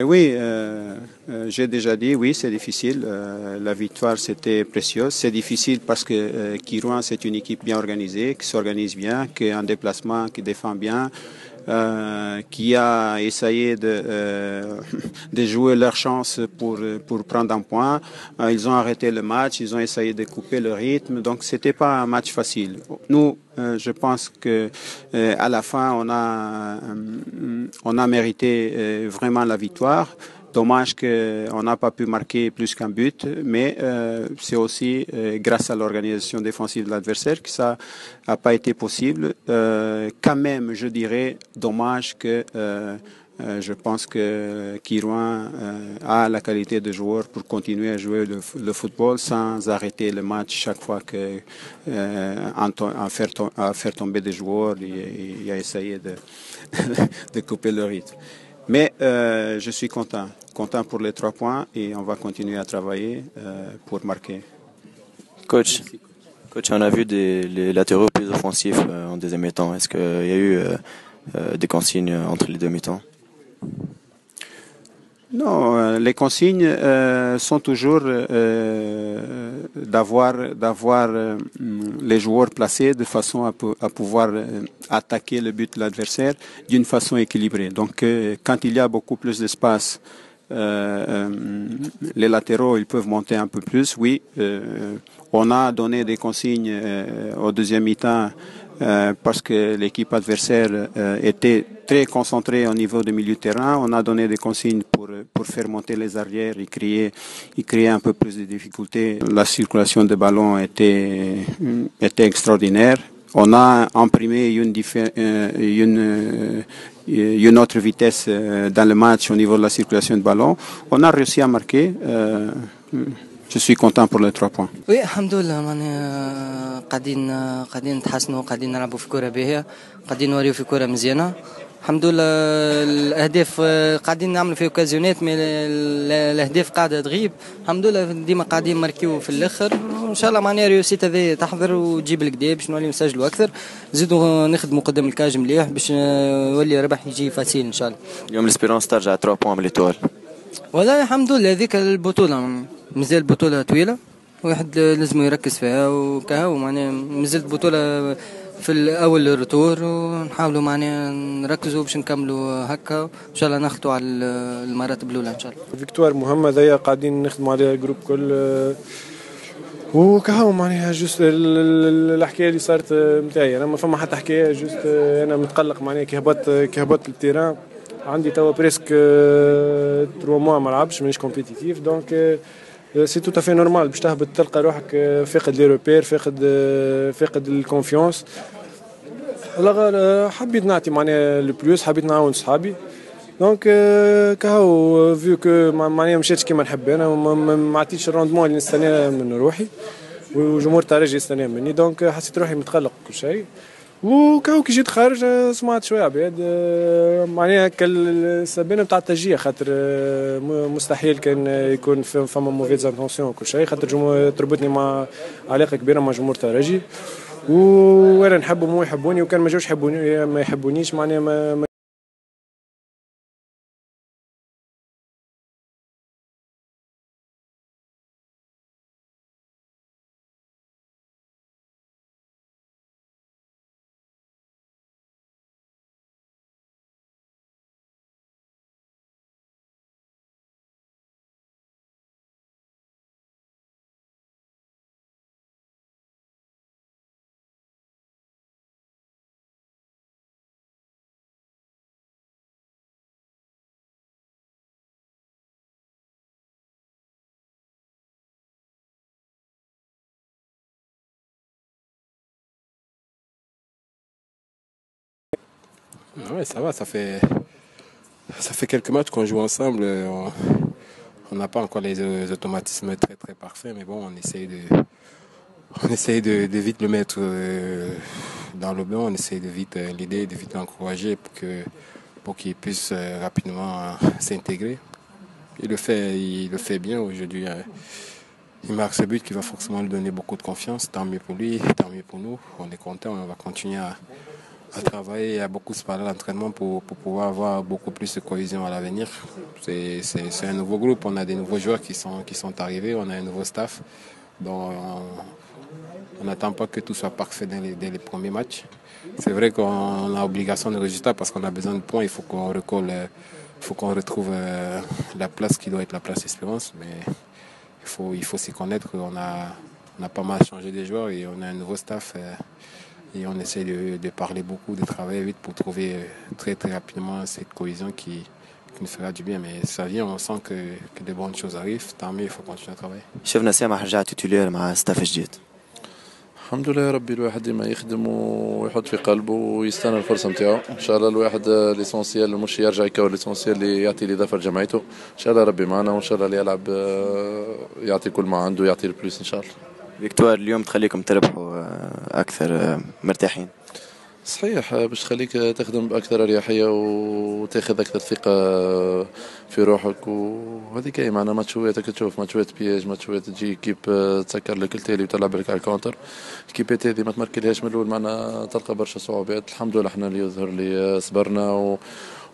Oui, j'ai déjà dit, oui, c'est difficile. La victoire, c'était précieux. C'est difficile parce que Kirouan, c'est une équipe bien organisée, qui s'organise bien, qui est en déplacement, qui défend bien, qui a essayé de jouer leur chance pour prendre un point. Ils ont arrêté le match, ils ont essayé de couper le rythme. Donc, c'était pas un match facile. Nous, je pense que à la fin, on a mérité vraiment la victoire. Dommage qu'on n'a pas pu marquer plus qu'un but, mais c'est aussi grâce à l'organisation défensive de l'adversaire que ça n'a pas été possible. Quand même, je dirais, dommage que je pense que Kirouan a la qualité de joueur pour continuer à jouer le football sans arrêter le match chaque fois que à faire tomber des joueurs et à essayer de couper le rythme. Mais je suis content pour les 3 points et on va continuer à travailler pour marquer. Coach, coach, on a vu les latéraux plus offensifs en deuxième mi-temps. Est-ce qu'il y a eu des consignes entre les deux mi-temps? Non, les consignes sont toujours d'avoir les joueurs placés de façon à pouvoir attaquer le but de l'adversaire d'une façon équilibrée. Donc, quand il y a beaucoup plus d'espace, les latéraux ils peuvent monter un peu plus. Oui, on a donné des consignes au deuxième mi-temps. Parce que l'équipe adversaire était très concentrée au niveau du milieu de terrain. On a donné des consignes pour faire monter les arrières et créer un peu plus de difficultés. La circulation de ballon était extraordinaire. On a imprimé une autre vitesse dans le match au niveau de la circulation de ballon. On a réussi à marquer. Je suis content pour les 3 points. Oui, alhamdoulilah, قاعدين نتحسنوا قاعدين نلعبوا في كرة باهية قاعدين نوريو في كرة مزيانة الحمد لله الأهداف قاعدين نعملوا في اوكازيونات مي الأهداف قاعدة تغيب الحمد لله ديما قاعدين نماركيو في الآخر إن شاء الله معناها ريوسيت هذه تحضر وتجيب الكدا باش نوليو نسجلوا أكثر نزيدوا نخدموا قدام الكاج مليح باش يولي الربح يجي فاسيل إن شاء الله. اليوم الاسبيرونس ترجع 3 بوان من ليتوال. والله الحمد لله هذيك البطولة مازال البطولة طويلة واحد لازم يركز فيها وكهو معناها مازال البطولة في الأول الرتور ونحاولوا معناها نركزوا باش نكملوا هكا وإن شاء الله ناخذوا على المراتب الأولى إن شاء الله. فيكتوار مهمة ذي قاعدين نخدموا عليها الجروب كل وكهو معناها جوست الحكاية اللي صارت متاعي أنا ما فما حتى حكاية جوست أنا متقلق معناها كي هبطت التيران عندي توا بريسك 3 موا ما لعبش مانيش كومبيتيتيف دونك سي تو افي نورمال باش تهبط تلقى روحك فاقد لي روبير فاقد الكونفيونس. حبيت نعطي معناها البلوس حبيت نعاون صحابي دونك كهو فيو كو معناها مشيتش كيما نحب انا ما عطيتش الروندمون اللي نستناه من روحي وجمهور الترجي يستناه مني دونك حسيت روحي متقلق كل شيء وكاو كي جيت خارج سمعت شويه عباد معناها السبانه بتاع التشجيع خاطر مستحيل كان يكون فما موفيز انتونسيون وكل شيء خاطر تربطني مع علاقه كبيره مع جمهور الترجي وانا نحبهم ويحبوني وكان ما جاوش ما يحبونيش معناها ما Ouais, ça va, ça fait quelques matchs qu'on joue ensemble. On n'a pas encore les automatismes très très parfaits, mais bon, on essaye de vite le mettre dans le bain, on essaye de vite l'aider, de vite l'encourager pour qu'il puisse rapidement s'intégrer. Il le fait bien aujourd'hui. Il marque ce but qui va forcément lui donner beaucoup de confiance. Tant mieux pour lui, tant mieux pour nous. On est content, on va continuer à travailler, à beaucoup se parler à l'entraînement pour pouvoir avoir beaucoup plus de cohésion à l'avenir. C'est un nouveau groupe, on a des nouveaux joueurs qui sont arrivés, on a un nouveau staff. Donc on n'attend pas que tout soit parfait dès les premiers matchs. C'est vrai qu'on a obligation de résultats parce qu'on a besoin de points, il faut qu'on recolle, il faut qu'on retrouve la place qui doit être la place d'espérance. Mais il faut s'y connaître, on a pas mal changé des joueurs et on a un nouveau staff. Et on essaie de parler beaucoup, de travailler vite pour trouver très très rapidement cette cohésion qui nous fera du bien. Mais ça vient, on sent que de bonnes choses arrivent. Tant mieux, il faut continuer à travailler. شفنا سامح رجع تيتولير مع ستاف جديد. الحمد لله يا ربي، الواحد ديما يخدم ويحط في قلبه ويستنى الفرصه نتاعو. ان شاء الله الواحد ليسونسيال مش يرجع يكون ليسونسيال اللي يعطي الاضافه لجمعيته. ان شاء الله ربي معنا وان شاء الله اللي يلعب يعطي كل ما عنده، يعطي البلوس ان شاء الله. فيكتوار اليوم تخليكم تربحوا أكثر مرتاحين. صحيح، باش تخليك تخدم بأكثر أريحية وتاخذ أكثر ثقة في روحك، وهذيك هي معناها ماتشوات تشوف ماتشوات بياج، ماتشوات تجي كيب تسكر لك التالي وتلعب لك على الكونتر. الكيبات هذه ما تمركلهاش من الأول، معناها تلقى برشا صعوبات. الحمد لله احنا اللي يظهر لي صبرنا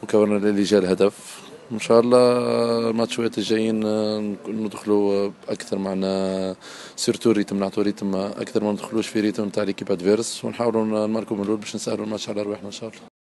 وكورنا اللي جا الهدف. ان شاء الله الماتشات الجايين ندخلوا اكثر معنا سيرتو ريتم، نعطوا ريتم اكثر، ما ندخلوش في ريتم تاع ليكيب ادفيرس، ونحاولوا نماركوا من الاول باش نسهلوا الماتش على رواحنا ان شاء الله.